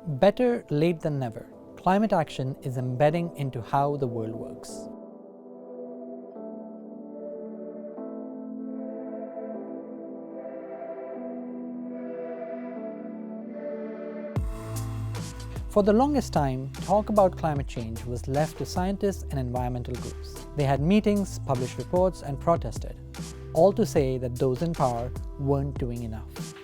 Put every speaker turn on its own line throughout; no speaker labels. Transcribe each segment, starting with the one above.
Better late than never. Climate action is embedding into how the world works. For the longest time, talk about climate change was left to scientists and environmental groups. They had meetings, published reports, and protested, all to say that those in power weren't doing enough.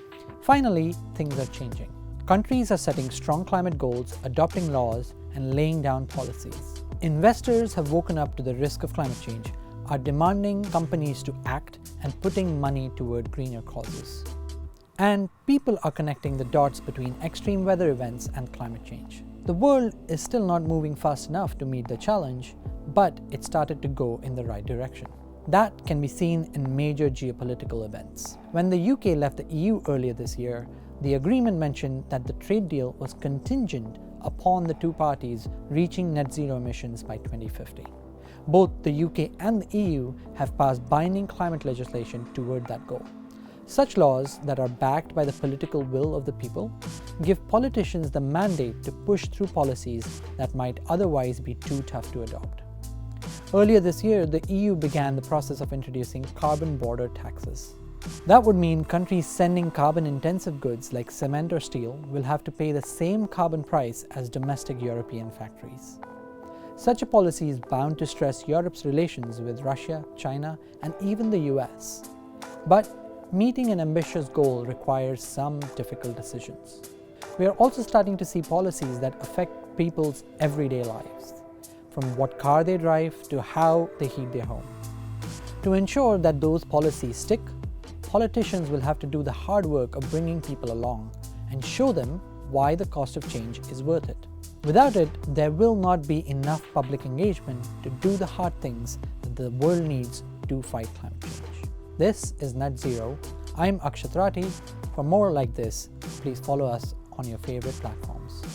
Finally, things are changing. Countries are setting strong climate goals, adopting laws, and laying down policies. Investors have woken up to the risk of climate change, are demanding companies to act, and putting money toward greener causes. And people are connecting the dots between extreme weather events and climate change. The world is still not moving fast enough to meet the challenge, but it started to go in the right direction. That can be seen in major geopolitical events. When the UK left the EU earlier this year, the agreement mentioned that the trade deal was contingent upon the two parties reaching net zero emissions by 2050. Both the UK and the EU have passed binding climate legislation toward that goal. Such laws that are backed by the political will of the people give politicians the mandate to push through policies that might otherwise be too tough to adopt. Earlier this year, the EU began the process of introducing carbon border taxes. That would mean countries sending carbon-intensive goods like cement or steel will have to pay the same carbon price as domestic European factories. Such a policy is bound to stress Europe's relations with Russia, China, and even the US. But meeting an ambitious goal requires some difficult decisions. We are also starting to see policies that affect people's everyday lives, from what car they drive to how they heat their home. To ensure that those policies stick, politicians will have to do the hard work of bringing people along and show them why the cost of change is worth it. Without it, there will not be enough public engagement to do the hard things that the world needs to fight climate change. This is Net Zero. I'm Akshat Rathi. For more like this, please follow us on your favorite platforms.